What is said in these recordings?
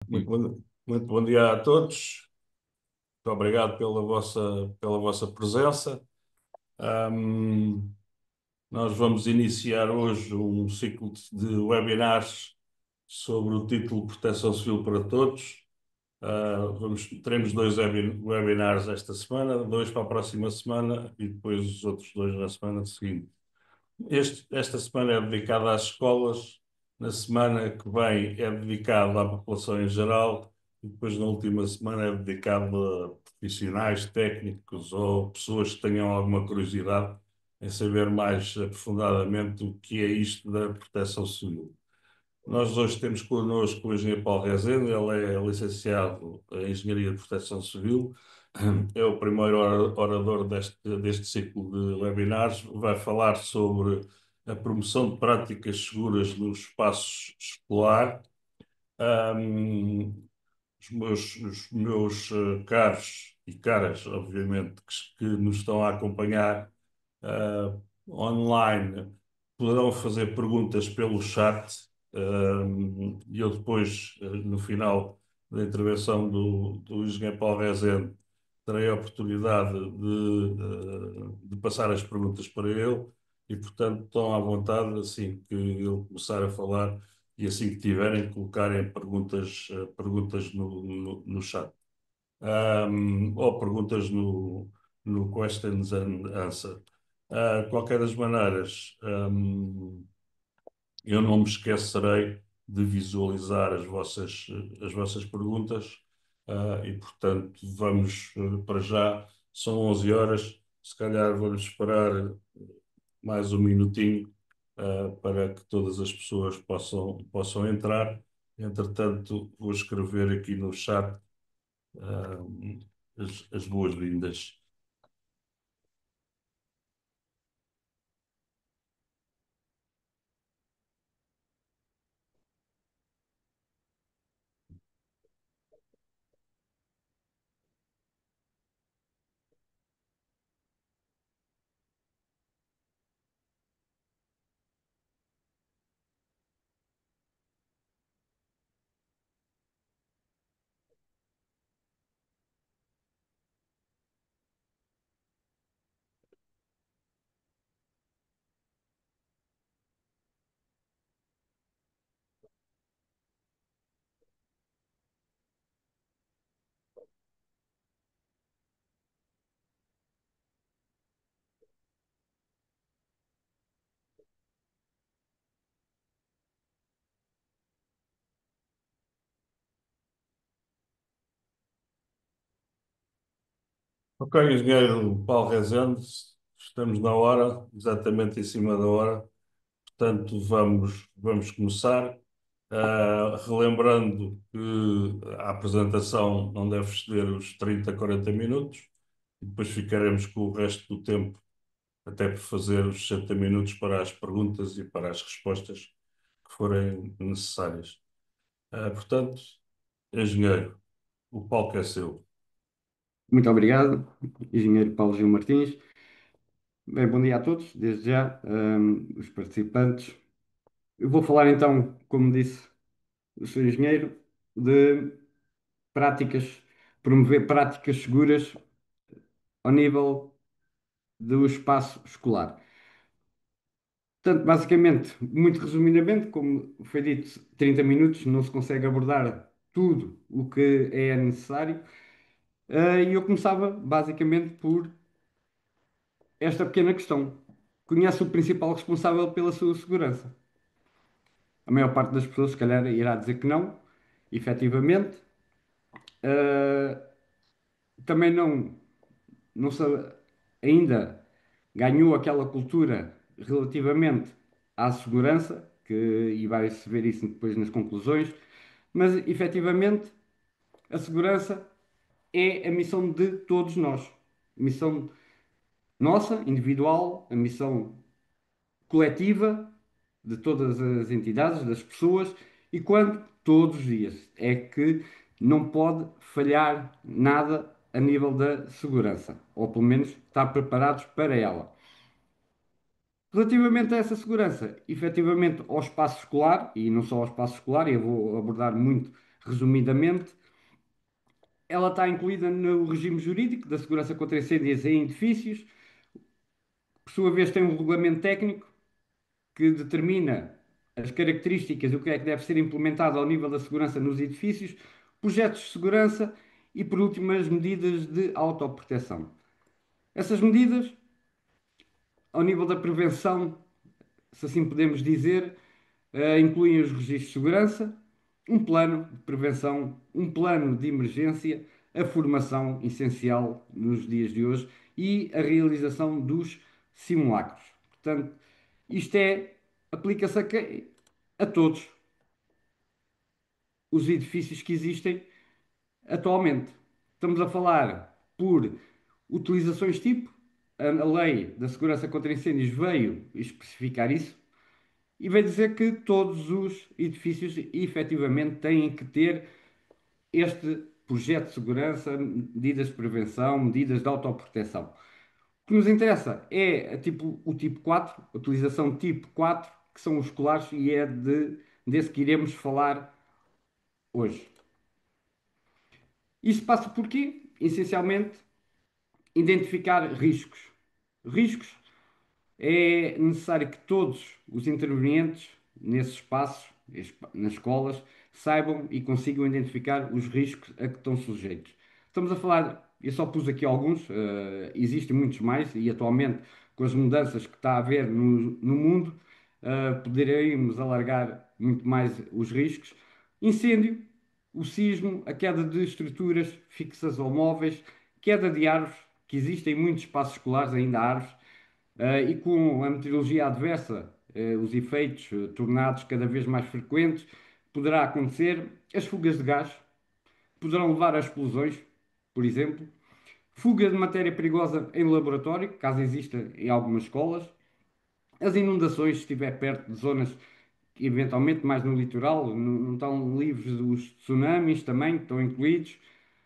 Muito bom dia a todos. Muito obrigado pela vossa presença. Ahm, Nós vamos iniciar hoje um ciclo de webinars sobre o título Proteção Civil para Todos. Teremos dois webinars esta semana, dois para a próxima semana e depois os outros dois na semana seguinte. Esta semana é dedicada às escolas, na semana que vem é dedicada à população em geral e depois na última semana é dedicada a profissionais, técnicos ou pessoas que tenham alguma curiosidade em saber mais aprofundadamente o que é isto da proteção civil. Nós hoje temos connosco o engenheiro Paulo Rezende, ele é licenciado em Engenharia de Proteção Civil, é o primeiro orador deste ciclo de webinars, vai falar sobre a promoção de práticas seguras no espaço escolar. Os meus caros e caras, obviamente, que nos estão a acompanhar online, poderão fazer perguntas pelo chat, e eu depois, no final da intervenção do engenheiro Paulo Rezende, terei a oportunidade de passar as perguntas para ele e, portanto, estão à vontade, assim que ele começar a falar e assim que tiverem, colocarem perguntas no chat. Ou perguntas no questions and answer. Qualquer das maneiras, eu não me esquecerei de visualizar as vossas perguntas, e, portanto, vamos para já, são 11 horas, se calhar vamos esperar mais um minutinho, para que todas as pessoas possam entrar. Entretanto, vou escrever aqui no chat, ah, as boas-vindas. Ok, engenheiro Paulo Rezende, estamos na hora, exatamente em cima da hora, portanto vamos começar. Relembrando que a apresentação não deve exceder os 30, 40 minutos, e depois ficaremos com o resto do tempo, até por fazer os 60 minutos para as perguntas e para as respostas que forem necessárias. Portanto, engenheiro, o palco é seu. Muito obrigado, engenheiro Paulo Gil Martins. Bem, bom dia a todos, desde já, os participantes. Eu vou falar então, como disse o senhor engenheiro, de práticas, promover práticas seguras ao nível do espaço escolar. Portanto, basicamente, muito resumidamente, como foi dito, 30 minutos não se consegue abordar tudo o que é necessário. E eu começava basicamente por esta pequena questão. Conhece o principal responsável pela sua segurança? A maior parte das pessoas, se calhar, irá dizer que não, efetivamente. Uh, Também não se, ainda ganhou aquela cultura relativamente à segurança, e vai-se ver isso depois nas conclusões, mas efetivamente a segurança é a missão de todos nós. A missão nossa, individual, a missão coletiva de todas as entidades, das pessoas, e quando todos os dias é que não pode falhar nada a nível da segurança, ou pelo menos estar preparados para ela. Relativamente a essa segurança, efetivamente ao espaço escolar, e não só ao espaço escolar, e eu vou abordar muito resumidamente, ela está incluída no regime jurídico da segurança contra incêndios em edifícios. Por sua vez, tem um regulamento técnico que determina as características e o que é que deve ser implementado ao nível da segurança nos edifícios, projetos de segurança e, por último, as medidas de autoproteção. Essas medidas, ao nível da prevenção, se assim podemos dizer, incluem os registros de segurança, um plano de prevenção, um plano de emergência, a formação essencial nos dias de hoje e a realização dos simulacros. Portanto, isto aplica-se a todos os edifícios que existem atualmente. Estamos a falar por utilizações tipo, a lei da segurança contra incêndios veio especificar isso e veio dizer que todos os edifícios efetivamente têm que ter este projeto de segurança, medidas de prevenção, medidas de autoproteção. O que nos interessa é o tipo 4, a utilização tipo 4, que são os escolares, e é desse que iremos falar hoje. Isto passa por quê? Essencialmente, identificar riscos. Riscos é necessário que todos os intervenientes nesses espaços, nas escolas, saibam e consigam identificar os riscos a que estão sujeitos. Estamos a falar, eu só pus aqui alguns, existem muitos mais e atualmente com as mudanças que está a haver no mundo, poderemos alargar muito mais os riscos. Incêndio, o sismo, a queda de estruturas fixas ou móveis, queda de árvores, que existem muitos espaços escolares, ainda há árvores, e com a meteorologia adversa, os efeitos tornados cada vez mais frequentes, poderá acontecer as fugas de gás, poderão levar a explosões, por exemplo, fuga de matéria perigosa em laboratório, caso exista em algumas escolas, as inundações, se estiver perto de zonas eventualmente mais no litoral, não estão livres dos tsunamis também, que estão incluídos,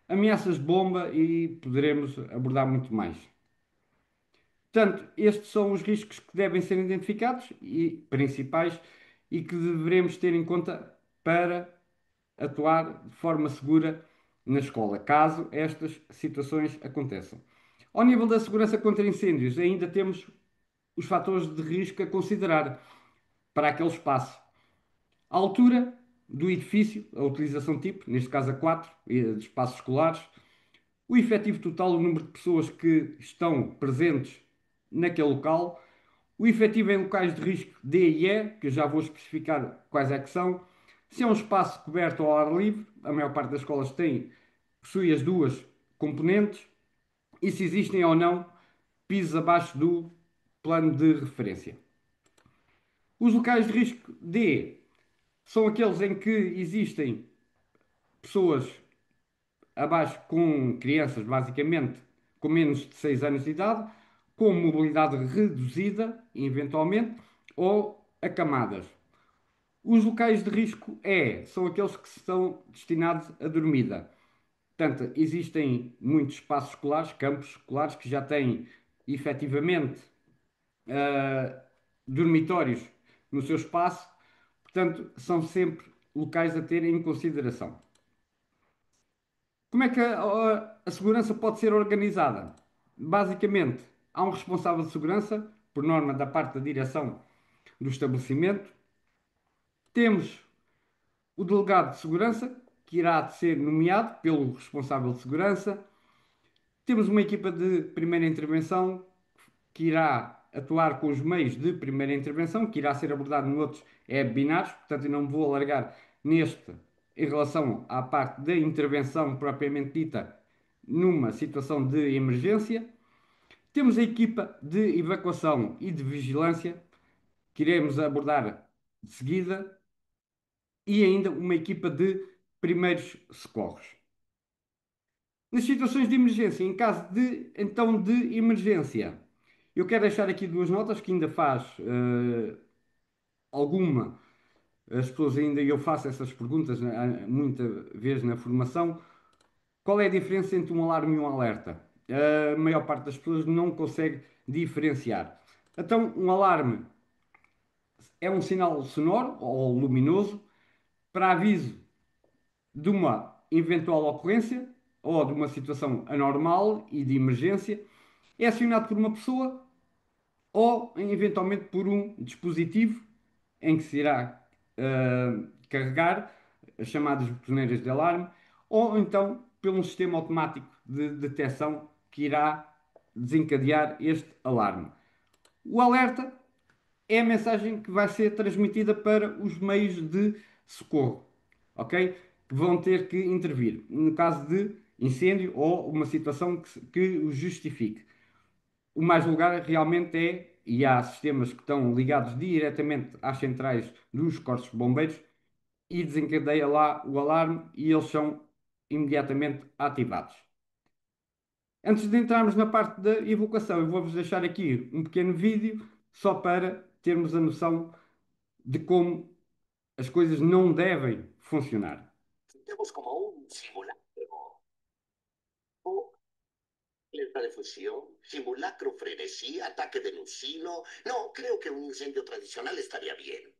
ameaças de bomba e poderemos abordar muito mais. Portanto, estes são os riscos que devem ser identificados e principais e que devemos ter em conta para atuar de forma segura na escola, caso estas situações aconteçam. Ao nível da segurança contra incêndios, ainda temos os fatores de risco a considerar para aquele espaço. A altura do edifício, a utilização tipo, neste caso a 4, de espaços escolares, o efetivo total, o número de pessoas que estão presentes naquele local, o efetivo em locais de risco D e E, que eu já vou especificar quais é que são, se é um espaço coberto ao ar livre, a maior parte das escolas possui as duas componentes, e se existem ou não pisos abaixo do plano de referência. Os locais de risco D são aqueles em que existem pessoas abaixo com crianças, basicamente, com menos de 6 anos de idade, com mobilidade reduzida, eventualmente, ou acamadas. Os locais de risco são aqueles que são destinados à dormida. Portanto, existem muitos espaços escolares, campos escolares, que já têm efetivamente dormitórios no seu espaço. Portanto, são sempre locais a ter em consideração. Como é que a segurança pode ser organizada? Basicamente, há um responsável de segurança, por norma da parte da direção do estabelecimento. Temos o delegado de segurança, que irá ser nomeado pelo responsável de segurança. Temos uma equipa de primeira intervenção, que irá atuar com os meios de primeira intervenção, que irá ser abordado noutros webinars, portanto, eu não me vou alargar neste em relação à parte da intervenção propriamente dita numa situação de emergência. Temos a equipa de evacuação e de vigilância, que iremos abordar de seguida, e ainda uma equipa de primeiros socorros. Nas situações de emergência, em caso de emergência, eu quero deixar aqui duas notas que ainda faz alguma, as pessoas ainda, eu faço essas perguntas muita vez na formação. Qual é a diferença entre um alarme e um alerta? A maior parte das pessoas não consegue diferenciar. Então, um alarme é um sinal sonoro ou luminoso para aviso de uma eventual ocorrência ou de uma situação anormal e de emergência, é acionado por uma pessoa ou eventualmente por um dispositivo em que se irá carregar as chamadas torneiras de alarme, ou então pelo sistema automático de detecção que irá desencadear este alarme. O alerta é a mensagem que vai ser transmitida para os meios de socorro, ok? Que vão ter que intervir no caso de incêndio ou uma situação que o justifique. O mais vulgar realmente é, e há sistemas que estão ligados diretamente às centrais dos corpos de bombeiros e desencadeia lá o alarme e eles são imediatamente ativados. Antes de entrarmos na parte da evocação, eu vou-vos deixar aqui um pequeno vídeo só para termos a noção de como as coisas não devem funcionar. Sintamos como un simulacro. O alerta de fusión, simulacro, frenesí, ataque de Lucino. No, creo que un incendio tradicional estaría bien.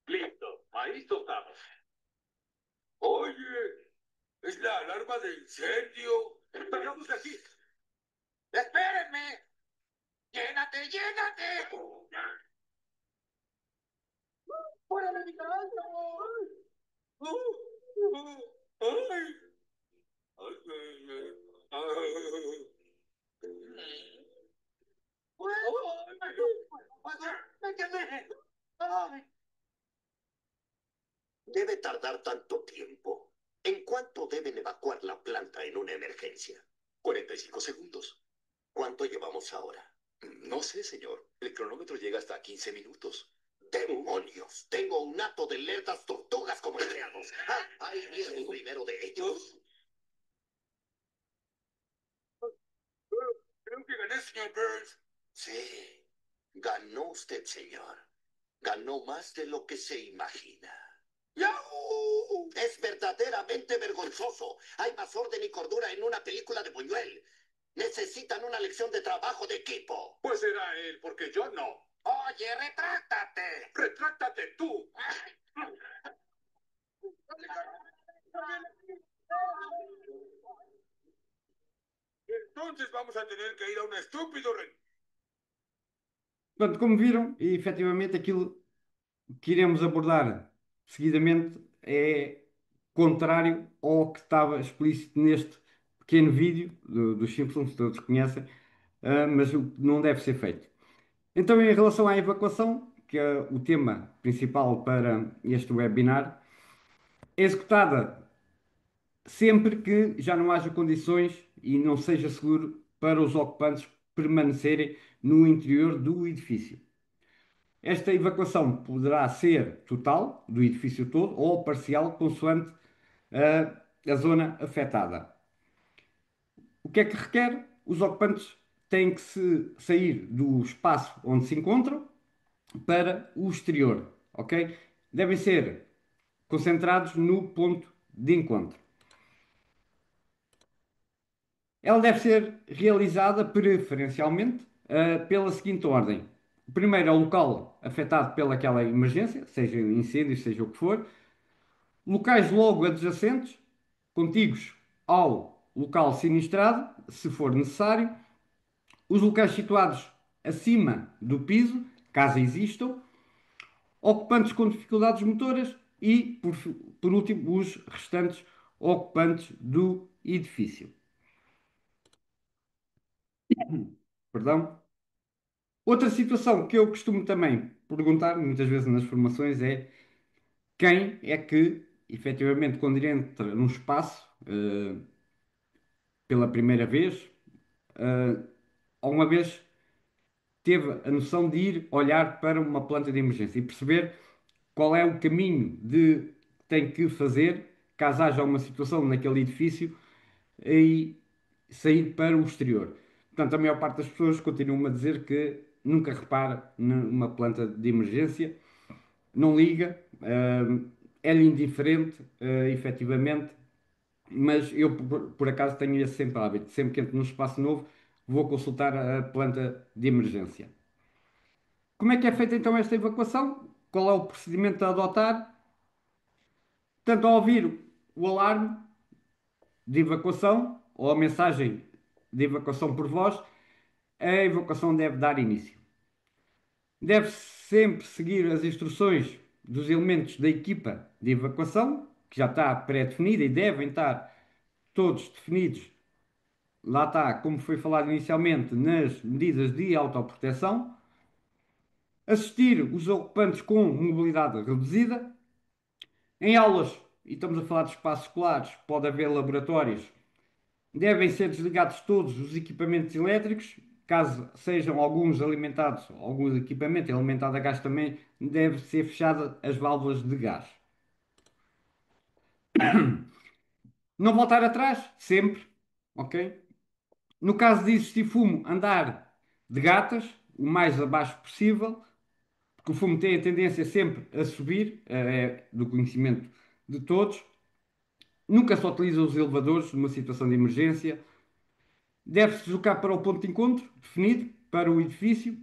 Listo, ahí estamos. Oye, es la alarma de incendio. Vayamos de aquí. ¡Espérenme! ¡Llénate, llénate! ¡Fuera de mi casa! ¡Ay! Debe tardar tanto tiempo. ¿En cuánto deben evacuar la planta en una emergencia? 45 segundos. ¿Cuánto llevamos ahora? No sé, señor. El cronómetro llega hasta 15 minutos. ¡Demonios! Tengo un hato de lerdas tortugas como empleados. ¡Ah! Ahí viene el primero de ellos. Creo que gané, señor Burns. Sí, ganó usted, señor. Ganó más de lo que se imagina. ¡Yahoo! Es verdaderamente vergonzoso. Hay más orden y cordura en una película de Buñuel. Necesitan una lección de trabajo de equipo. Pues era él, porque yo no. Oye, retráctate. Retráctate tú. Entonces vamos a tener que ir a un estúpido. Portanto, como viram, e efetivamente aquilo que iremos abordar seguidamente é contrário ao que estava explícito neste pequeno vídeo dos Simpsons, que todos conhecem, mas o que não deve ser feito. Então, em relação à evacuação, que é o tema principal para este webinar, é executada sempre que já não haja condições e não seja seguro para os ocupantes permanecerem no interior do edifício. Esta evacuação poderá ser total do edifício todo ou parcial, consoante a zona afetada. O que é que requer? Os ocupantes têm que sair do espaço onde se encontram para o exterior, ok? Devem ser concentrados no ponto de encontro. Ela deve ser realizada preferencialmente pela seguinte ordem. O primeiro é o local afetado pelaquela emergência, seja incêndio, seja o que for. Locais logo adjacentes, contíguos ao local sinistrado, se for necessário. Os locais situados acima do piso, caso existam. Ocupantes com dificuldades motoras e, por último, os restantes ocupantes do edifício. Perdão. Outra situação que eu costumo também perguntar, muitas vezes nas formações, é quem é que, efetivamente, quando entra num espaço, pela primeira vez, alguma vez teve a noção de ir olhar para uma planta de emergência e perceber qual é o caminho que tem que fazer caso haja uma situação naquele edifício e sair para o exterior. Portanto, a maior parte das pessoas continuam a dizer que nunca repara numa planta de emergência, não liga, é-lhe indiferente, efetivamente, mas eu, por acaso, tenho esse sempre hábito. Sempre que entro num espaço novo, vou consultar a planta de emergência. Como é que é feita então esta evacuação? qual é o procedimento a adotar. Tanto ao ouvir o alarme de evacuação ou a mensagem de evacuação por voz, a evacuação deve dar início. Deve sempre seguir as instruções dos elementos da equipa de evacuação, que já está pré-definida e devem estar todos definidos. Lá está, como foi falado inicialmente, nas medidas de autoproteção. Assistir os ocupantes com mobilidade reduzida. Em aulas, e estamos a falar de espaços escolares, pode haver laboratórios. Devem ser desligados todos os equipamentos elétricos, caso sejam alguns alimentados, algum equipamento alimentado a gás também, deve ser fechadas as válvulas de gás. Não voltar atrás, sempre, ok? No caso de existir fumo, andar de gatas, o mais abaixo possível, porque o fumo tem a tendência sempre a subir, é do conhecimento de todos. Nunca se utilizam os elevadores numa situação de emergência. Deve-se deslocar para o ponto de encontro definido para o edifício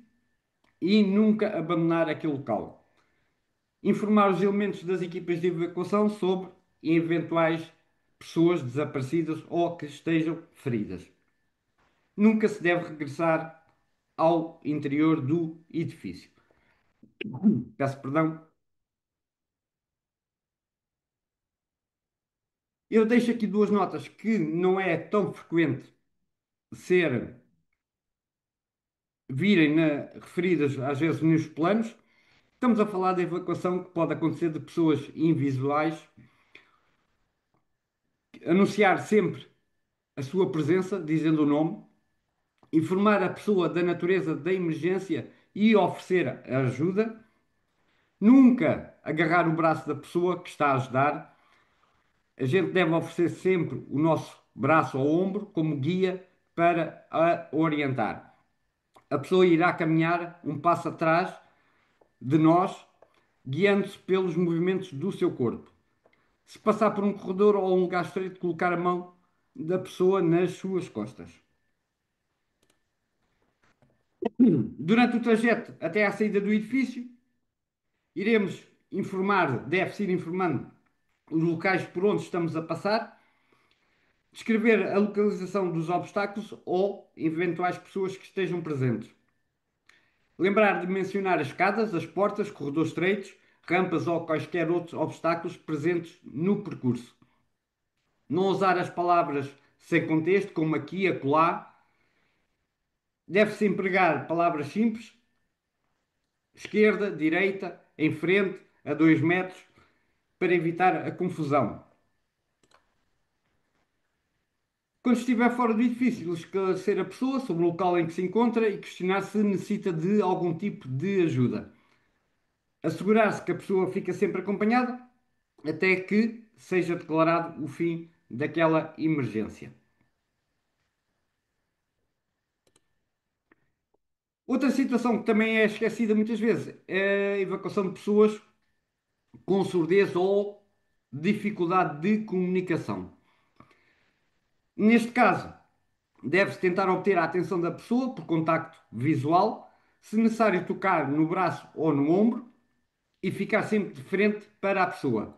e nunca abandonar aquele local. Informar os elementos das equipas de evacuação sobre eventuais pessoas desaparecidas ou que estejam feridas. Nunca se deve regressar ao interior do edifício. Peço perdão. Eu deixo aqui duas notas que não é tão frequente ser referidas às vezes nos planos. Estamos a falar da evacuação que pode acontecer de pessoas invisuais. Anunciar sempre a sua presença, dizendo o nome, informar a pessoa da natureza da emergência e oferecer ajuda. Nunca agarrar o braço da pessoa que está a ajudar. A gente deve oferecer sempre o nosso braço ao ombro como guia para a orientar. A pessoa irá caminhar um passo atrás de nós, guiando-se pelos movimentos do seu corpo. Se passar por um corredor ou um lugar estreito, colocar a mão da pessoa nas suas costas. Durante o trajeto até à saída do edifício, iremos informar, deve-se ir informando os locais por onde estamos a passar, descrever a localização dos obstáculos ou eventuais pessoas que estejam presentes. Lembrar de mencionar as escadas, as portas, corredores estreitos, rampas ou quaisquer outros obstáculos presentes no percurso. Não usar as palavras sem contexto, como aqui, acolá. Deve-se empregar palavras simples, esquerda, direita, em frente, a 2 metros, para evitar a confusão. Quando estiver fora do edifício, esclarecer a pessoa sobre o local em que se encontra e questionar se necessita de algum tipo de ajuda. Assegurar-se que a pessoa fica sempre acompanhada até que seja declarado o fim daquela emergência. Outra situação que também é esquecida muitas vezes é a evacuação de pessoas com surdez ou dificuldade de comunicação. Neste caso, deve-se tentar obter a atenção da pessoa por contacto visual, se necessário tocar no braço ou no ombro e ficar sempre de frente para a pessoa.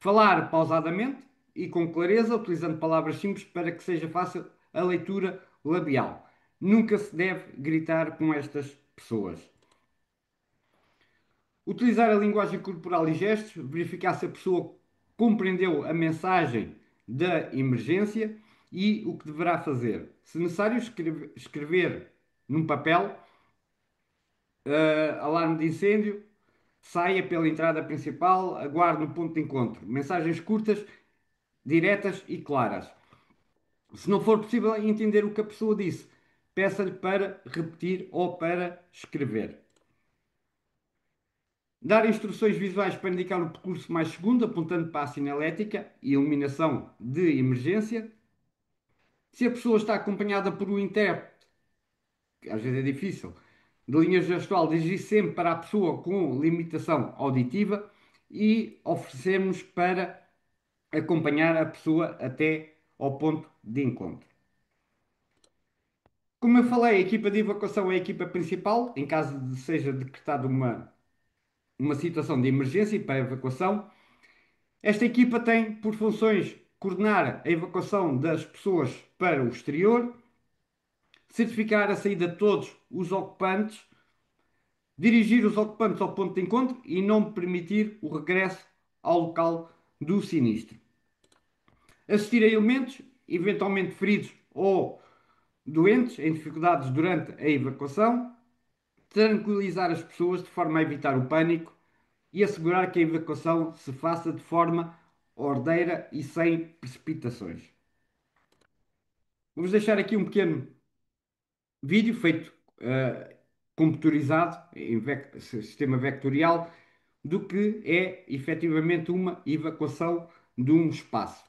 Falar pausadamente e com clareza, utilizando palavras simples para que seja fácil a leitura labial. Nunca se deve gritar com estas pessoas. Utilizar a linguagem corporal e gestos, verificar se a pessoa compreendeu a mensagem da emergência e o que deverá fazer. Se necessário, escrever num papel, alarme de incêndio, saia pela entrada principal, aguarde no ponto de encontro. Mensagens curtas, diretas e claras. Se não for possível entender o que a pessoa disse, peça-lhe para repetir ou para escrever. Dar instruções visuais para indicar o percurso mais seguro, apontando para a sinalética e iluminação de emergência. Se a pessoa está acompanhada por um intérprete, que às vezes é difícil, de linha gestual, dirigir sempre para a pessoa com limitação auditiva e oferecermos para acompanhar a pessoa até ao ponto de encontro. Como eu falei, a equipa de evacuação é a equipa principal, em caso de seja decretada uma uma situação de emergência e para a evacuação. Esta equipa tem por funções coordenar a evacuação das pessoas para o exterior, certificar a saída de todos os ocupantes, dirigir os ocupantes ao ponto de encontro e não permitir o regresso ao local do sinistro. Assistir a elementos eventualmente feridos ou doentes em dificuldades durante a evacuação, tranquilizar as pessoas de forma a evitar o pânico e assegurar que a evacuação se faça de forma ordeira e sem precipitações. Vamos deixar aqui um pequeno vídeo feito computadorizado em sistema vectorial do que é efetivamente uma evacuação de um espaço.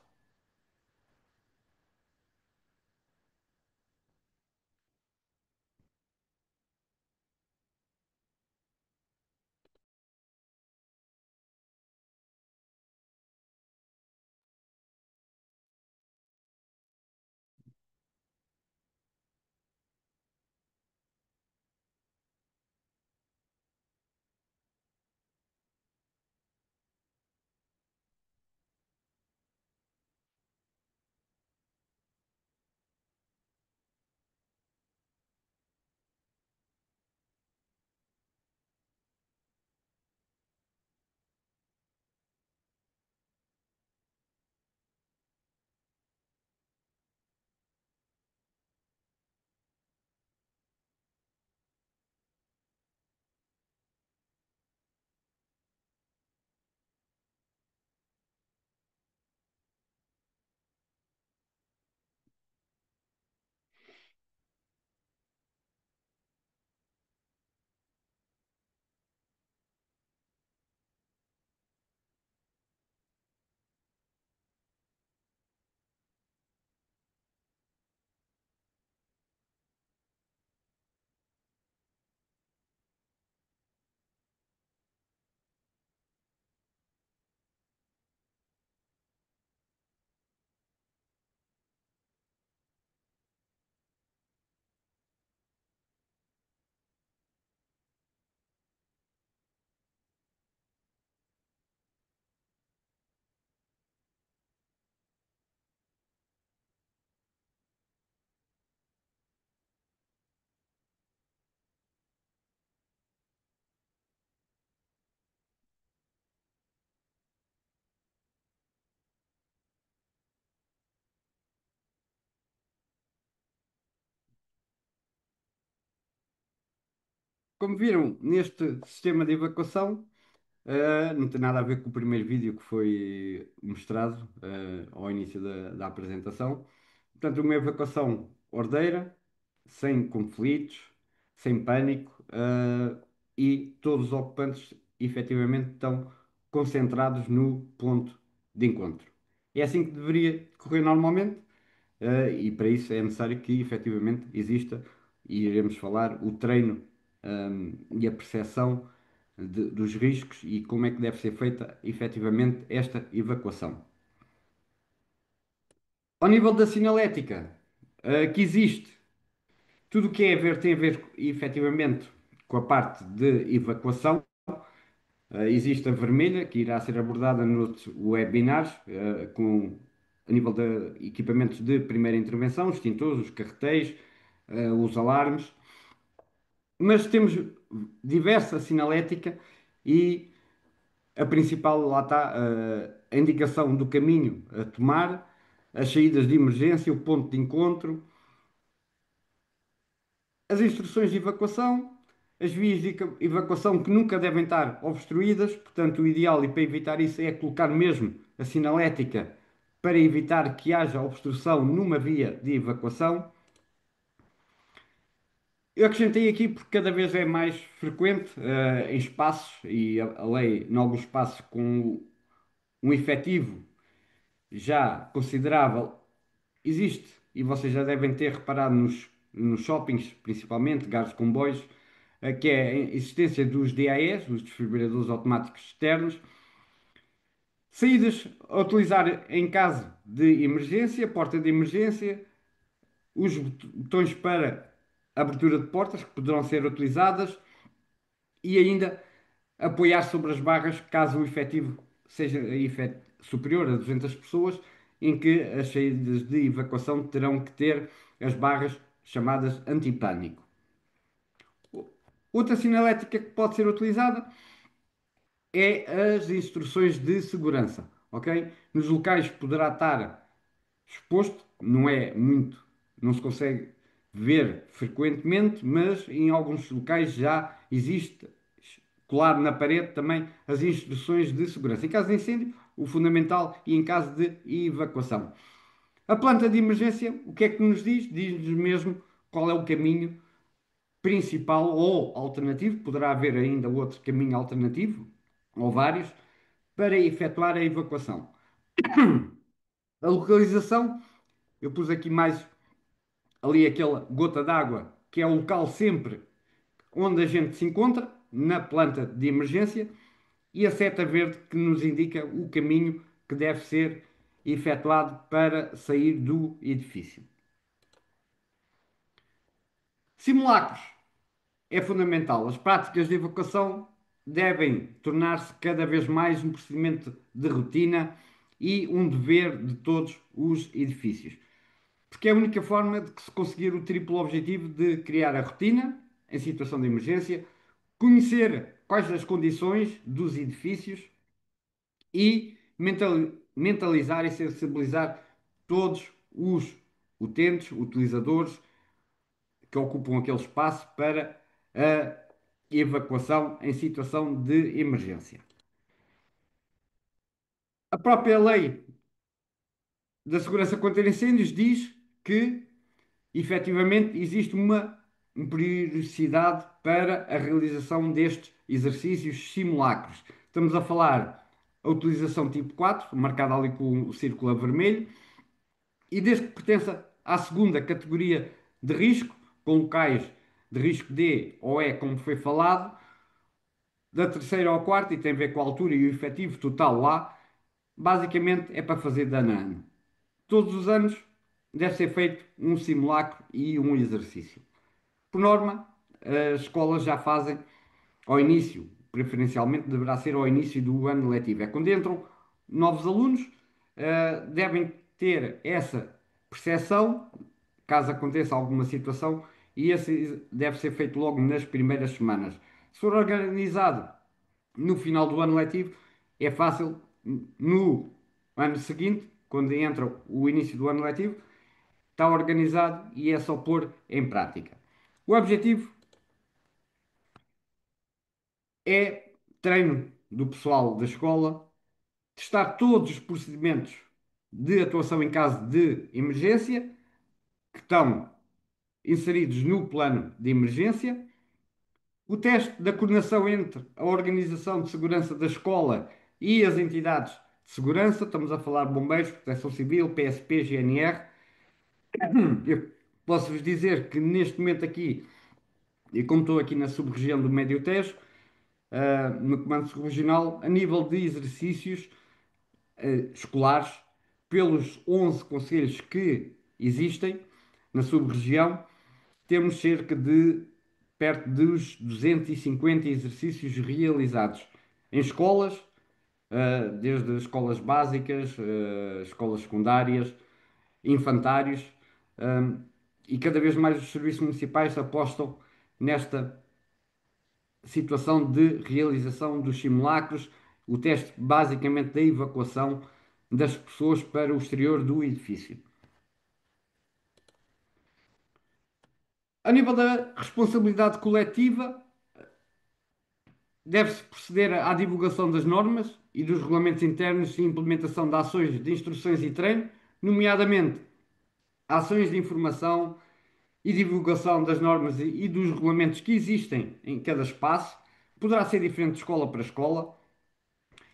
Como viram neste sistema de evacuação, não tem nada a ver com o primeiro vídeo que foi mostrado ao início da apresentação. Portanto, uma evacuação ordeira, sem conflitos, sem pânico, e todos os ocupantes efetivamente estão concentrados no ponto de encontro. É assim que deveria correr normalmente, e para isso é necessário que efetivamente exista, e iremos falar, o treino, e a percepção dos riscos e como é que deve ser feita efetivamente esta evacuação. Ao nível da sinalética, que existe, tudo o que é a ver tem a ver efetivamente com a parte de evacuação. Existe a vermelha, que irá ser abordada nos webinars, a nível de equipamentos de primeira intervenção, extintores, os carretéis, os alarmes. Mas temos diversa sinalética e a principal, lá está, a indicação do caminho a tomar, as saídas de emergência, o ponto de encontro, as instruções de evacuação, as vias de evacuação que nunca devem estar obstruídas, portanto, o ideal e para evitar isso é colocar mesmo a sinalética para evitar que haja obstrução numa via de evacuação. Eu acrescentei aqui porque cada vez é mais frequente em espaços, e a lei, em alguns espaços, com um efetivo já considerável, existe, e vocês já devem ter reparado nos shoppings, principalmente, grandes comboios, que é a existência dos DAEs, os desfibriladores automáticos externos, saídas a utilizar em caso de emergência, porta de emergência, os botões para abertura de portas que poderão ser utilizadas e ainda apoiar sobre as barras caso o efetivo seja superior a 200 pessoas, em que as saídas de evacuação terão que ter as barras chamadas antipânico. Outra sinalética que pode ser utilizada é as instruções de segurança, ok? Nos locais poderá estar exposto, não é muito, não se consegue ver frequentemente, mas em alguns locais já existe colado na parede também as instruções de segurança. Em caso de incêndio, o fundamental e em caso de evacuação. A planta de emergência, o que é que nos diz? Diz-nos mesmo qual é o caminho principal ou alternativo, poderá haver ainda outro caminho alternativo, ou vários, para efetuar a evacuação. A localização, eu pus aqui mais ali aquela gota d'água, que é o local sempre onde a gente se encontra, na planta de emergência, e a seta verde que nos indica o caminho que deve ser efetuado para sair do edifício. Simulacros. É fundamental. As práticas de evacuação devem tornar-se cada vez mais um procedimento de rotina e um dever de todos os edifícios. Porque é a única forma de se conseguir o triplo objetivo de criar a rotina em situação de emergência, conhecer quais as condições dos edifícios e mentalizar e sensibilizar todos os utentes, utilizadores que ocupam aquele espaço para a evacuação em situação de emergência. A própria lei da segurança contra incêndios diz que, efetivamente, existe uma periodicidade para a realização destes exercícios simulacros. Estamos a falar a utilização tipo 4, marcada ali com o círculo a vermelho, e desde que pertença à segunda categoria de risco, com locais de risco D ou E, como foi falado, da terceira ao quarto, e tem a ver com a altura e o efetivo total lá, basicamente é para fazer de ano a ano. Todos os anos deve ser feito um simulacro e um exercício. Por norma, as escolas já fazem ao início, preferencialmente deverá ser ao início do ano letivo. É quando entram novos alunos, devem ter essa percepção, caso aconteça alguma situação, e esse deve ser feito logo nas primeiras semanas. Se for organizado no final do ano letivo, é fácil no ano seguinte, quando entra o início do ano letivo, está organizado e é só pôr em prática. O objetivo é treino do pessoal da escola, testar todos os procedimentos de atuação em caso de emergência que estão inseridos no plano de emergência, o teste da coordenação entre a Organização de Segurança da Escola e as entidades de segurança, estamos a falar de bombeiros, Proteção Civil, PSP, GNR. Eu posso-vos dizer que neste momento aqui, e como estou aqui na sub-região do Médio Tejo, no Comando Regional, a nível de exercícios escolares, pelos 11 conselhos que existem na sub-região, temos cerca de perto dos 250 exercícios realizados em escolas, desde escolas básicas, escolas secundárias, infantários, e cada vez mais os serviços municipais apostam nesta situação de realização dos simulacros, o teste basicamente da evacuação das pessoas para o exterior do edifício. A nível da responsabilidade coletiva, deve-se proceder à divulgação das normas e dos regulamentos internos e implementação de ações de instruções e treino, nomeadamente ações de informação e divulgação das normas e dos regulamentos que existem em cada espaço. Poderá ser diferente de escola para escola.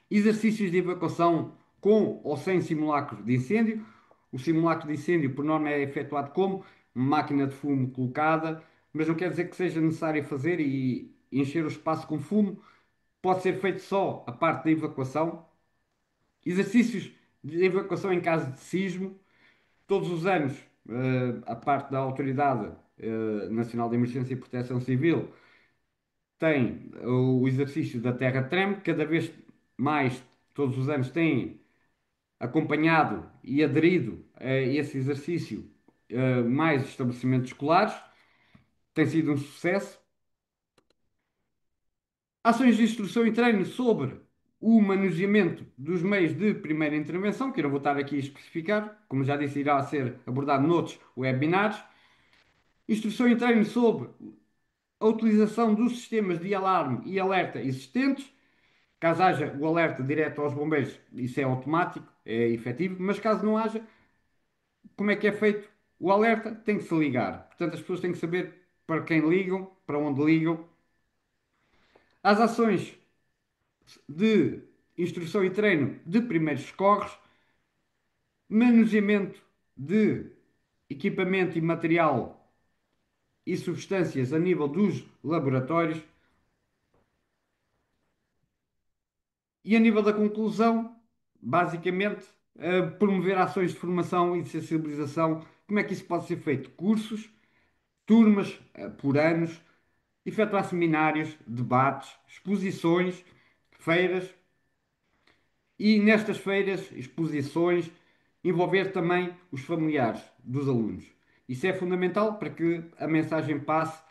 Exercícios de evacuação com ou sem simulacro de incêndio. O simulacro de incêndio, por norma, é efetuado como uma máquina de fumo colocada, mas não quer dizer que seja necessário fazer e encher o espaço com fumo. Pode ser feito só a parte da evacuação. Exercícios de evacuação em caso de sismo. Todos os anos, a parte da Autoridade Nacional de Emergência e Proteção Civil tem o exercício da terra treme, cada vez mais, todos os anos, tem acompanhado e aderido a esse exercício mais estabelecimentos escolares, tem sido um sucesso. Ações de instrução e treino sobre o manuseamento dos meios de primeira intervenção, que eu não vou estar aqui a especificar, como já disse, irá ser abordado noutros webinars. Instrução e treino sobre a utilização dos sistemas de alarme e alerta existentes. Caso haja o alerta direto aos bombeiros, isso é automático, é efetivo, mas caso não haja, como é que é feito o alerta? Tem que se ligar. Portanto, as pessoas têm que saber para quem ligam, para onde ligam. As ações de instrução e treino de primeiros socorros, manuseamento de equipamento e material e substâncias a nível dos laboratórios. E a nível da conclusão, basicamente, promover ações de formação e de sensibilização. Como é que isso pode ser feito? Cursos, turmas por anos, efetuar seminários, debates, exposições, feiras e nestas feiras, exposições, envolver também os familiares dos alunos. Isso é fundamental para que a mensagem passe,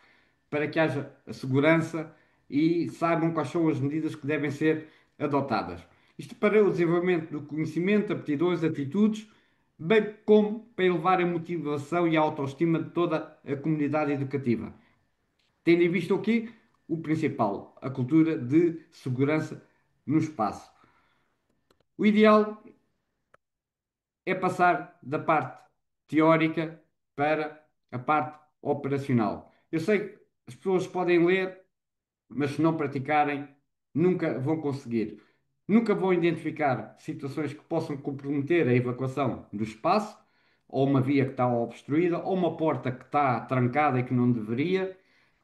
para que haja a segurança e saibam quais são as medidas que devem ser adotadas. Isto para o desenvolvimento do conhecimento, aptidões, atitudes, bem como para elevar a motivação e a autoestima de toda a comunidade educativa. Tendo em vista o quê? O principal, a cultura de segurança no espaço. O ideal é passar da parte teórica para a parte operacional. Eu sei que as pessoas podem ler, mas se não praticarem, nunca vão conseguir. Nunca vão identificar situações que possam comprometer a evacuação do espaço, ou uma via que está obstruída, ou uma porta que está trancada e que não deveria.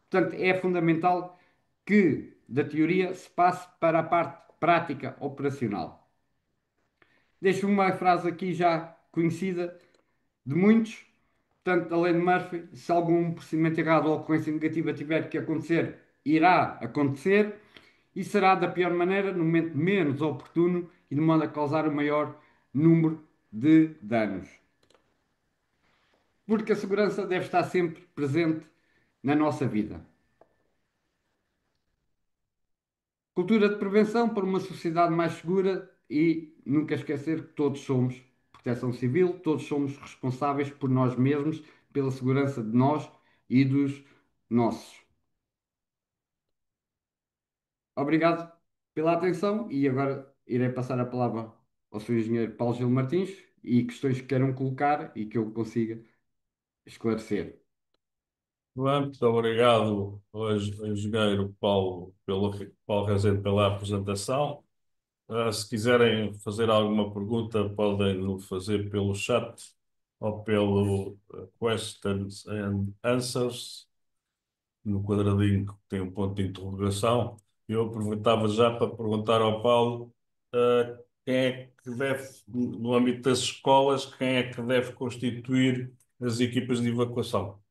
Portanto, é fundamental que da teoria se passe para a parte prática operacional. Deixo uma frase aqui já conhecida de muitos, portanto, da lei de Murphy: se algum procedimento errado ou ocorrência negativa tiver que acontecer, irá acontecer e será da pior maneira, no momento menos oportuno e de modo a causar o maior número de danos. Porque a segurança deve estar sempre presente na nossa vida. Cultura de prevenção para uma sociedade mais segura e nunca esquecer que todos somos proteção civil, todos somos responsáveis por nós mesmos, pela segurança de nós e dos nossos. Obrigado pela atenção e agora irei passar a palavra ao Sr. Engenheiro Paulo Gil Martins e questões que queiram colocar e que eu consiga esclarecer. Bem, muito obrigado ao engenheiro Paulo Rezende pela apresentação. Se quiserem fazer alguma pergunta, podem no fazer pelo chat ou pelo questions and answers, no quadradinho que tem um ponto de interrogação. Eu aproveitava já para perguntar ao Paulo, quem é que deve, no âmbito das escolas, quem é que deve constituir as equipas de evacuação?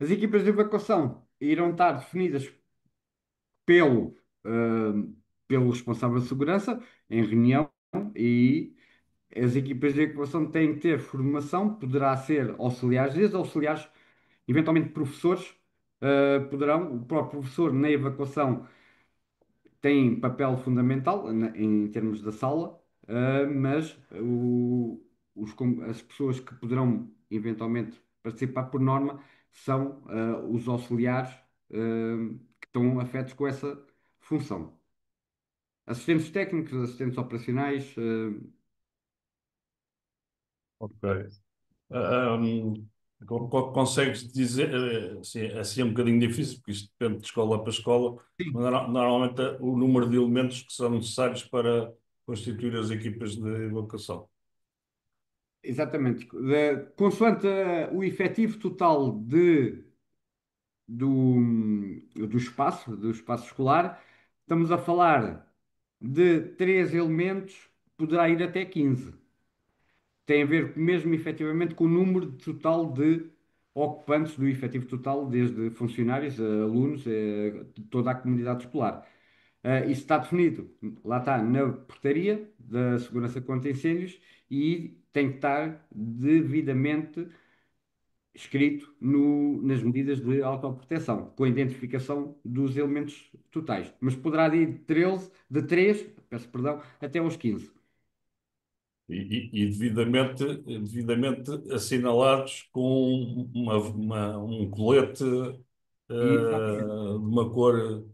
As equipas de evacuação irão estar definidas pelo, pelo responsável de segurança em reunião e as equipas de evacuação têm que ter formação, poderá ser auxiliares, desde auxiliares, eventualmente professores, poderão, o próprio professor na evacuação tem papel fundamental em termos da sala, mas as pessoas que poderão eventualmente participar por norma são os auxiliares que estão afetos com essa função. Assistentes técnicos, assistentes operacionais, Ok. Ahm, Consegues dizer, assim é um bocadinho difícil, porque isto depende de escola para escola, sim, mas normalmente o número de elementos que são necessários para constituir as equipas de evacuação. exatamente. Consoante o efetivo total do espaço escolar, estamos a falar de 3 elementos, poderá ir até 15. Tem a ver mesmo efetivamente com o número total de ocupantes do efetivo total, desde funcionários, a alunos, toda a comunidade escolar. Isso está definido, lá está, na portaria da segurança contra incêndios e tem que estar devidamente escrito nas medidas de autoproteção, com a identificação dos elementos totais. Mas poderá ir de 3, peço perdão, até aos 15. E devidamente assinalados com um colete Exatamente. de uma cor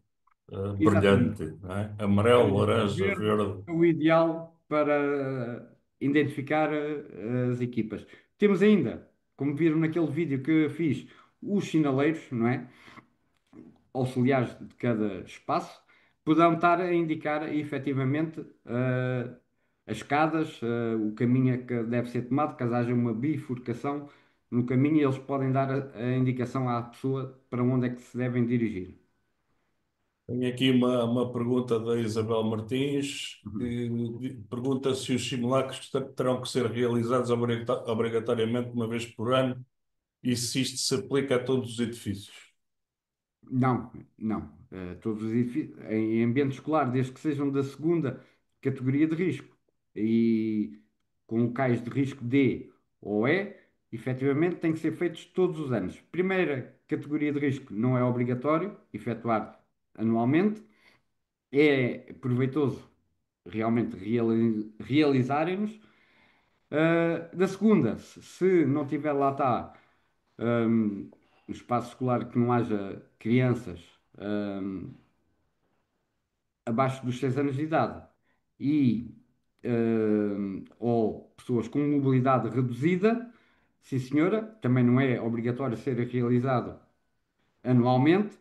Exatamente. brilhante, não é? Amarelo, O laranja, verde verde. é o ideal para identificar as equipas. Temos ainda, como viram naquele vídeo que fiz, os sinaleiros, não é? Auxiliares de cada espaço, poderão estar a indicar efetivamente as escadas, o caminho a que deve ser tomado, caso haja uma bifurcação no caminho, eles podem dar a indicação à pessoa para onde é que se devem dirigir. Tenho aqui uma pergunta da Isabel Martins, Uhum. que pergunta se os simulacros terão que ser realizados obrigatoriamente uma vez por ano e se isto se aplica a todos os edifícios. Não, não. Todos os edifícios, em ambiente escolar, desde que sejam da segunda categoria de risco e com locais de risco D ou E, efetivamente têm que ser feitos todos os anos. Primeira categoria de risco não é obrigatório efetuar anualmente, é proveitoso realmente realizarem-nos. Da segunda, se não tiver lá está o espaço escolar que não haja crianças abaixo dos 6 anos de idade e ou pessoas com mobilidade reduzida, sim senhora, também não é obrigatório ser realizado anualmente.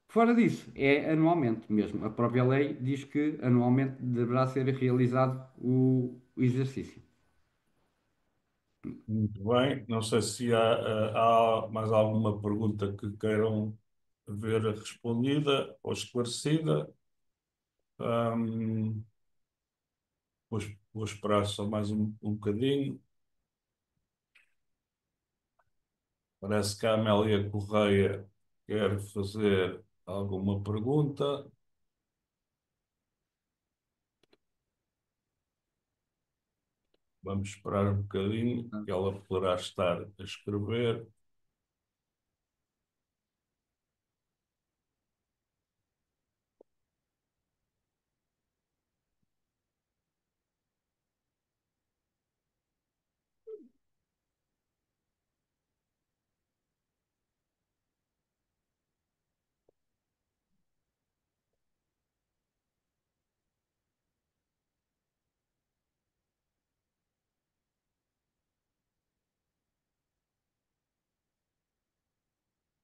Fora disso, é anualmente mesmo. A própria lei diz que anualmente deverá ser realizado o exercício. Muito bem. Não sei se há mais alguma pergunta que queiram ver respondida ou esclarecida. Ahm, vou esperar só mais um bocadinho. Parece que a Amélia Correia quer fazer alguma pergunta. Vamos esperar um bocadinho, que ela poderá estar a escrever.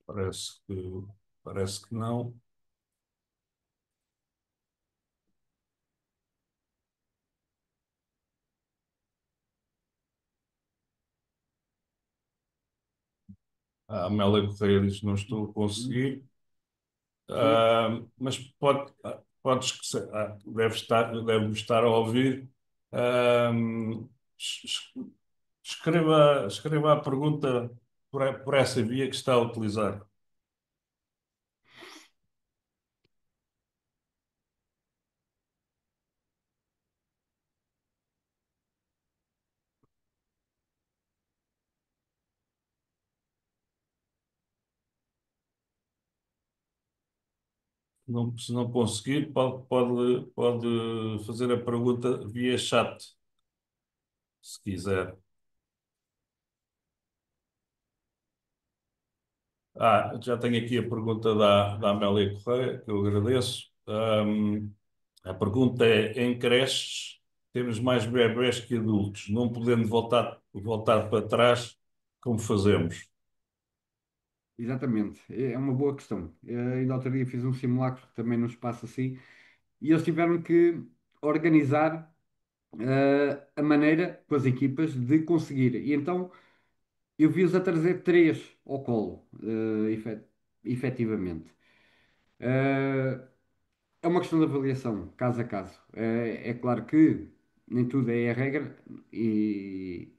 Parece que, parece que não. A Amélia Correia diz que não estou a conseguir. Sim. Mas deve estar a ouvir. Ahm, es- es- escreva a pergunta por essa via que está a utilizar. Não, se não conseguir, pode fazer a pergunta via chat, se quiser. Já tenho aqui a pergunta da Amélia Correia, que eu agradeço. A pergunta é: em creches temos mais bebés que adultos, não podendo voltar para trás, como fazemos? Exatamente, é uma boa questão. Ainda outro dia fiz um simulacro também num espaço assim, e eles tiveram que organizar a maneira com as equipas de conseguir. E então eu vi-os a trazer três ao colo, efetivamente. Eh, É uma questão de avaliação, caso a caso. É claro que nem tudo é a regra e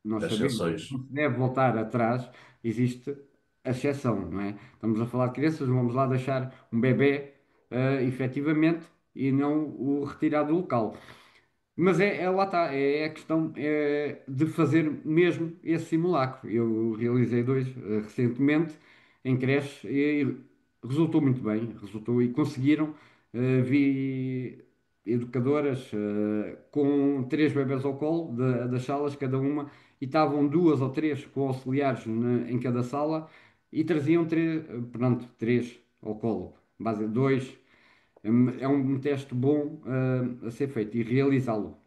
nós sabemos que exceções. não se deve voltar atrás, existe a exceção, não é? Estamos a falar de crianças, não vamos lá deixar um bebê, efetivamente, e não o retirar do local. Mas lá está, é a questão de fazer mesmo esse simulacro. Eu realizei dois recentemente em creches e resultou muito bem, resultou e conseguiram. Vi educadoras com três bebés ao colo das salas, cada uma, e estavam duas ou três com auxiliares em cada sala e traziam três, pronto, três ao colo, base dois. É um teste bom a ser feito e realizá-lo.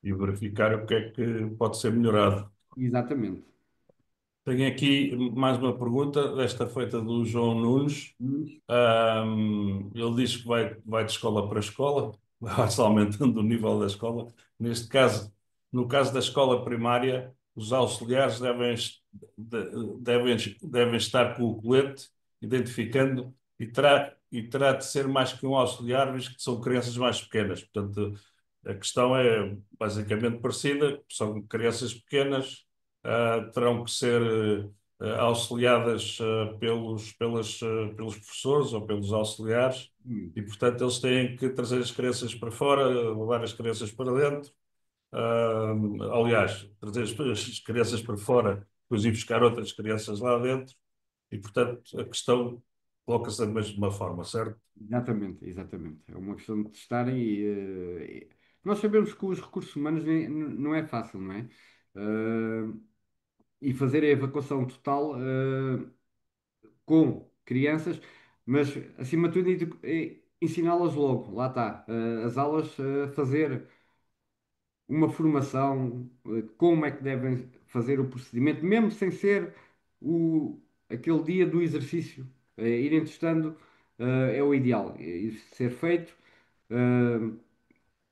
E verificar o que é que pode ser melhorado. Exatamente. Tenho aqui mais uma pergunta, desta feita do João Nunes. Hum. Ele diz que vai de escola para escola, vai-se aumentando o nível da escola. Neste caso, no caso da escola primária, os auxiliares devem estar com o colete, identificando, e terá de ser mais que um auxiliar, visto que são crianças mais pequenas. Portanto, a questão é basicamente parecida, são crianças pequenas, terão que ser auxiliadas pelos professores ou pelos auxiliares, Hum. e portanto eles têm que trazer as crianças para fora, levar as crianças para dentro. Aliás, trazer as crianças para fora, depois ir buscar outras crianças lá dentro, e portanto a questão coloca-se da mesma forma, certo? Exatamente, exatamente. É uma questão de testarem nós sabemos que os recursos humanos não é fácil, não é? Eh, e fazer a evacuação total com crianças, mas acima de tudo ensiná-las logo, lá está. As aulas fazer uma formação, como é que devem fazer o procedimento, mesmo sem ser aquele dia do exercício. Irem testando, é o ideal. Isso ser feito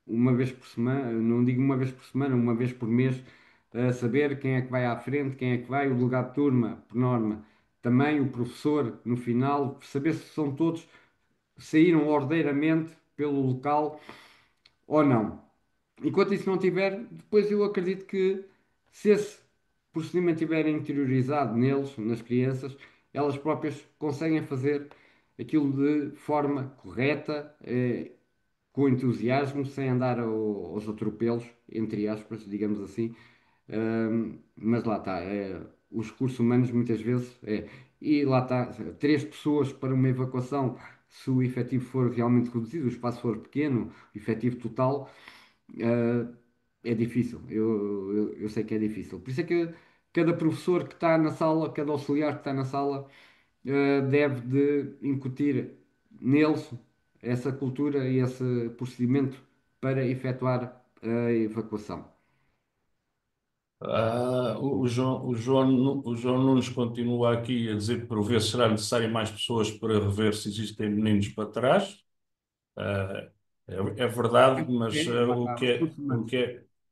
uma vez por semana, não digo uma vez por semana, uma vez por mês, saber quem é que vai à frente, quem é que vai, o delegado de turma, por norma, também o professor no final, saber se são todos, saíram ordeiramente pelo local ou não. Enquanto isso não tiver, depois eu acredito que se esse procedimento estiver interiorizado neles, nas crianças, elas próprias conseguem fazer aquilo de forma correta, com entusiasmo, sem andar aos atropelos, entre aspas, digamos assim. Mas lá está, os recursos humanos muitas vezes é. E lá está, três pessoas para uma evacuação, se o efetivo for realmente reduzido, o espaço for pequeno, o efetivo total. Uh, é difícil, eu sei que é difícil. Por isso é que cada professor que está na sala, cada auxiliar que está na sala, deve de incutir neles essa cultura e esse procedimento para efetuar a evacuação. O João Nunes continua aqui a dizer que por vezes será necessário mais pessoas para rever se existem meninos para trás. Ah, é verdade, mas Lá está, recursos humanos.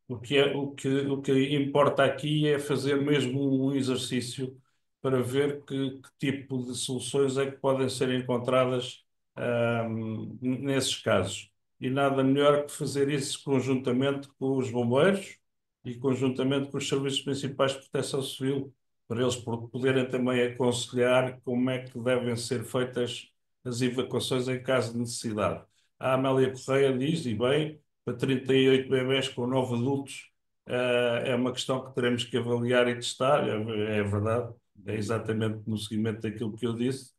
o que importa aqui é fazer mesmo um exercício para ver que tipo de soluções é que podem ser encontradas, nesses casos. E nada melhor que fazer isso conjuntamente com os bombeiros e conjuntamente com os serviços municipais de proteção civil, para eles poderem também aconselhar como é que devem ser feitas as evacuações em caso de necessidade. A Amélia Correia diz, e bem, para 38 bebés com 9 adultos, é uma questão que teremos que avaliar e testar, é verdade, é exatamente no seguimento daquilo que eu disse.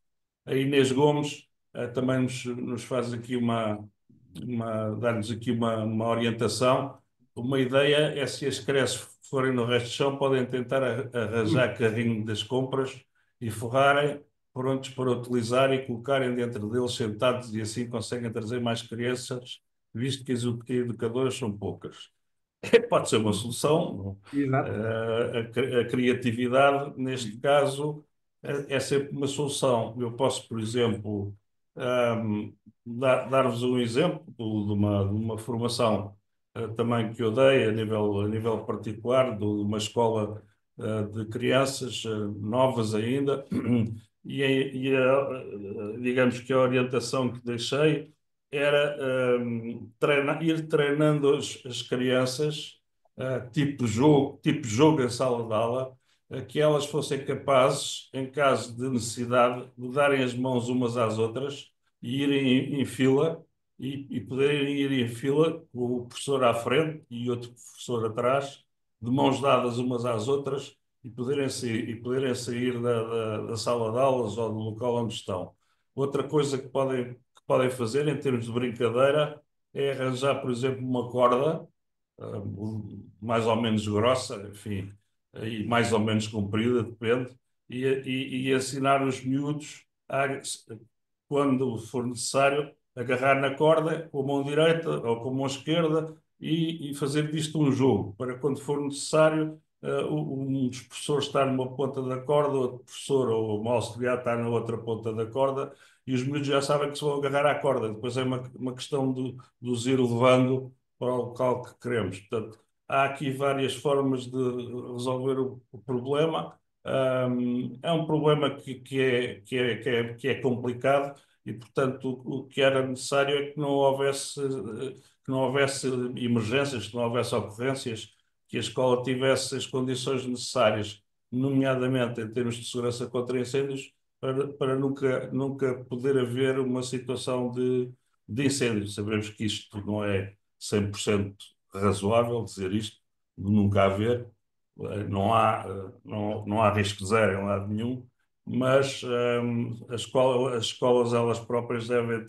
A Inês Gomes também nos faz aqui dá-nos aqui uma orientação. Uma ideia é, se as creches forem no resto do chão, podem tentar arranjar carrinho das compras e forrarem prontos para utilizar e colocarem dentro deles sentados, e assim conseguem trazer mais crianças, visto que as educadoras são poucas. Pode ser uma solução. Exato. A criatividade, neste caso, é sempre uma solução. Eu posso, por exemplo, ahm, dar-vos um exemplo de uma formação também que eu dei a nível particular, de uma escola de crianças novas ainda, digamos que a orientação que deixei era ir treinando as crianças tipo jogo em sala de aula, que elas fossem capazes, em caso de necessidade, de darem as mãos umas às outras e irem em fila e poderem ir em fila com o professor à frente e outro professor atrás, de mãos dadas umas às outras e poderem sair da sala de aulas ou do local onde estão. Outra coisa que podem fazer em termos de brincadeira é arranjar, por exemplo, uma corda mais ou menos grossa, enfim, e mais ou menos comprida, depende, e ensinar os miúdos quando for necessário, agarrar na corda com a mão direita ou com a mão esquerda e fazer disto um jogo, para quando for necessário, um dos professores estar numa ponta da corda, outro professor ou o auxiliar estar na outra ponta da corda, e os miúdos já sabem que se vão agarrar à corda. Depois é uma questão de os ir levando para o local que queremos. Portanto, há aqui várias formas de resolver o problema. É um problema que é complicado e, portanto, o que era necessário é que não houvesse emergências, que não houvesse ocorrências, que a escola tivesse as condições necessárias, nomeadamente em termos de segurança contra incêndios, para nunca poder haver uma situação de incêndio. Sabemos que isto não é 100% razoável dizer isto, nunca haver, não há risco zero em lado nenhum, mas as escolas elas próprias devem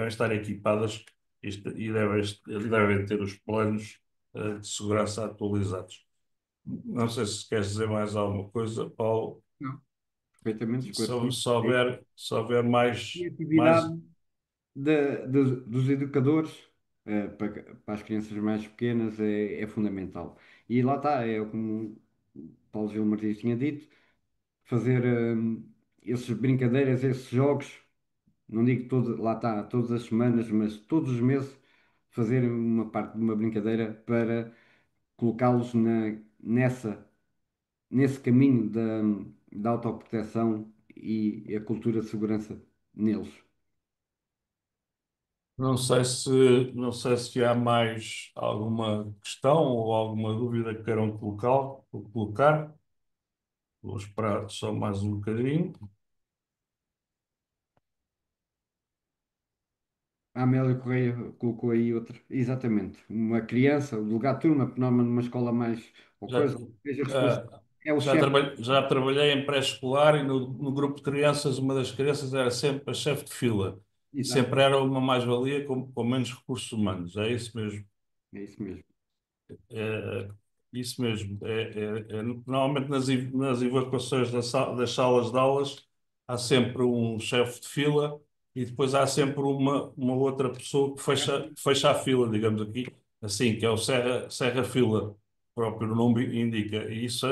estar equipadas e devem ter os planos de segurança atualizados. Não sei se queres dizer mais alguma coisa, Paulo. Não, perfeitamente Se, esclarecido. se houver, se houver mais, Criatividade mais. dos educadores para as crianças mais pequenas é fundamental. E lá está, é como o Paulo Gil Martins tinha dito, fazer essas brincadeiras, esses jogos, não digo todo, lá está, todas as semanas, mas todos os meses, fazer uma parte de uma brincadeira para colocá-los nesse caminho da autoproteção e a cultura de segurança neles. Não sei se há mais alguma questão ou alguma dúvida que queiram colocar. Vou esperar só mais um bocadinho. A Amélia Correia colocou aí outra. Exatamente. Uma criança, o lugar de turma, por norma numa escola mais ou Já, coisa, seja responsável. ah, É o já, chefe. trabalhei em pré-escolar e no grupo de crianças, uma das crianças era sempre a chefe de fila e Exato. sempre era uma mais-valia com menos recursos humanos. É isso mesmo. É isso mesmo. É isso mesmo. Normalmente nas evacuações das salas de aulas há sempre um chefe de fila e depois há sempre uma outra pessoa que fecha a fila, digamos aqui, assim, que é o Serra-Fila, o próprio nome indica. E se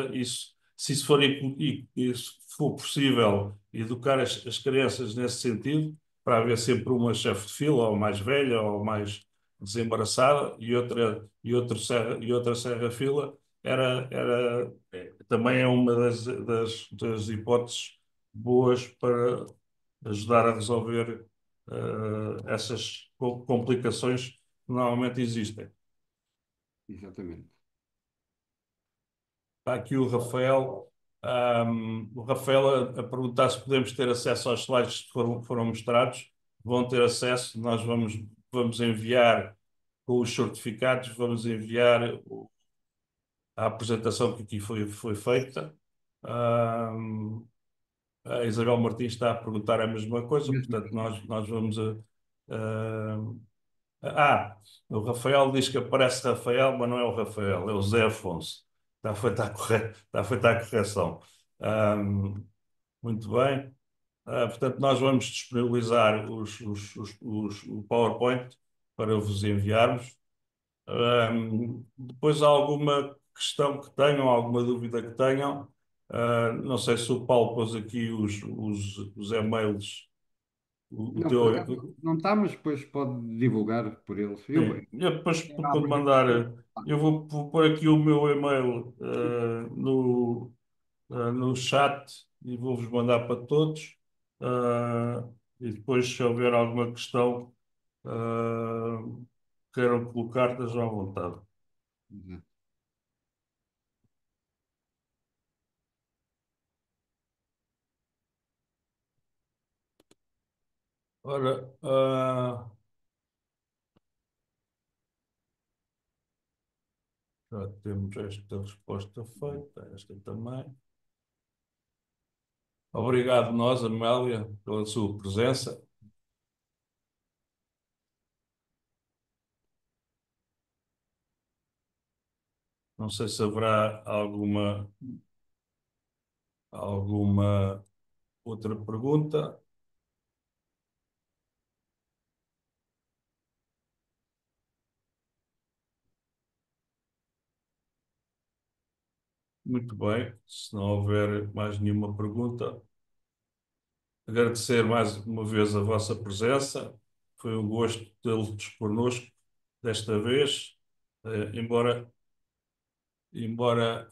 isso for possível educar as crianças nesse sentido, para haver sempre uma chefe de fila, ou mais velha, ou mais desembaraçada, e outra serra-fila, também é uma das hipóteses boas para ajudar a resolver essas complicações que normalmente existem. Exatamente. Está aqui o Rafael. O Rafael a perguntar se podemos ter acesso aos slides que foram mostrados. Vão ter acesso, nós vamos enviar com os certificados, vamos enviar a apresentação que aqui foi feita. Ahm, a Isabel Martins está a perguntar a mesma coisa, Mesma portanto, coisa. nós vamos a. ahm, o Rafael diz que aparece Rafael, mas não é o Rafael, é o Zé Afonso. Está feita a correção. Ahm, muito bem. Portanto, nós vamos disponibilizar o PowerPoint para vos enviarmos. Depois há alguma questão que tenham, alguma dúvida que tenham. Não sei se o Paulo pôs aqui os e-mails, o Não, por teu. acaso não está, mas depois pode divulgar por eles. Sim, eu depois Era a quando mandar, apresentação. eu vou pôr aqui o meu e-mail no chat e vou-vos mandar para todos. E depois, se houver alguma questão, queiram colocar, estejam à vontade. Exato. Ora, já temos esta resposta feita, esta também. Obrigado nós, Amélia, pela sua presença. Não sei se haverá alguma outra pergunta. Muito bem, se não houver mais nenhuma pergunta, agradecer mais uma vez a vossa presença. Foi um gosto tê-los connosco desta vez, embora, embora,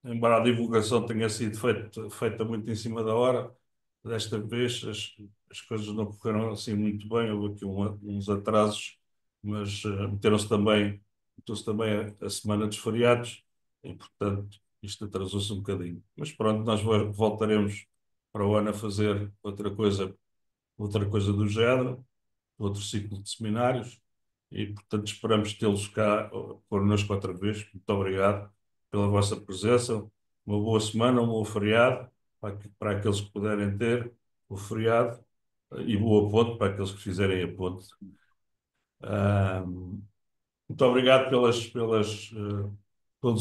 embora a divulgação tenha sido feita muito em cima da hora, desta vez as coisas não correram assim muito bem, houve aqui uns atrasos, mas meteu-se também a semana dos feriados e, portanto, isto atrasou-se um bocadinho. Mas pronto, nós voltaremos para o ano a fazer outra coisa do género, outro ciclo de seminários e, portanto, esperamos tê-los cá connosco outra vez. Muito obrigado pela vossa presença. Uma boa semana, um bom feriado para aqueles que puderem ter o feriado e boa ponte para aqueles que fizerem a ponte. Ah, muito obrigado pelos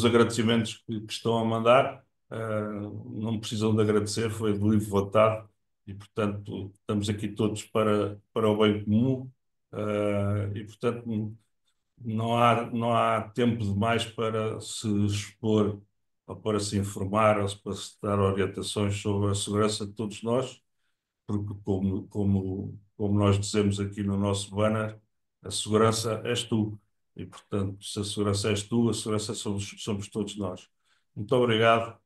agradecimentos que estão a mandar. Não precisam de agradecer, foi de livre vontade e, portanto, estamos aqui todos para o bem comum. E, portanto, não há tempo demais para se expor ou para se informar ou para se dar orientações sobre a segurança de todos nós, porque, como nós dizemos aqui no nosso banner, a segurança és tu. E, portanto, se a segurança és tu, a segurança somos todos nós. Muito obrigado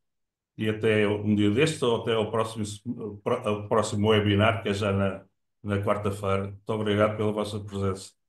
e até um dia deste ou até ao próximo webinar, que é já na quarta-feira. Muito obrigado pela vossa presença.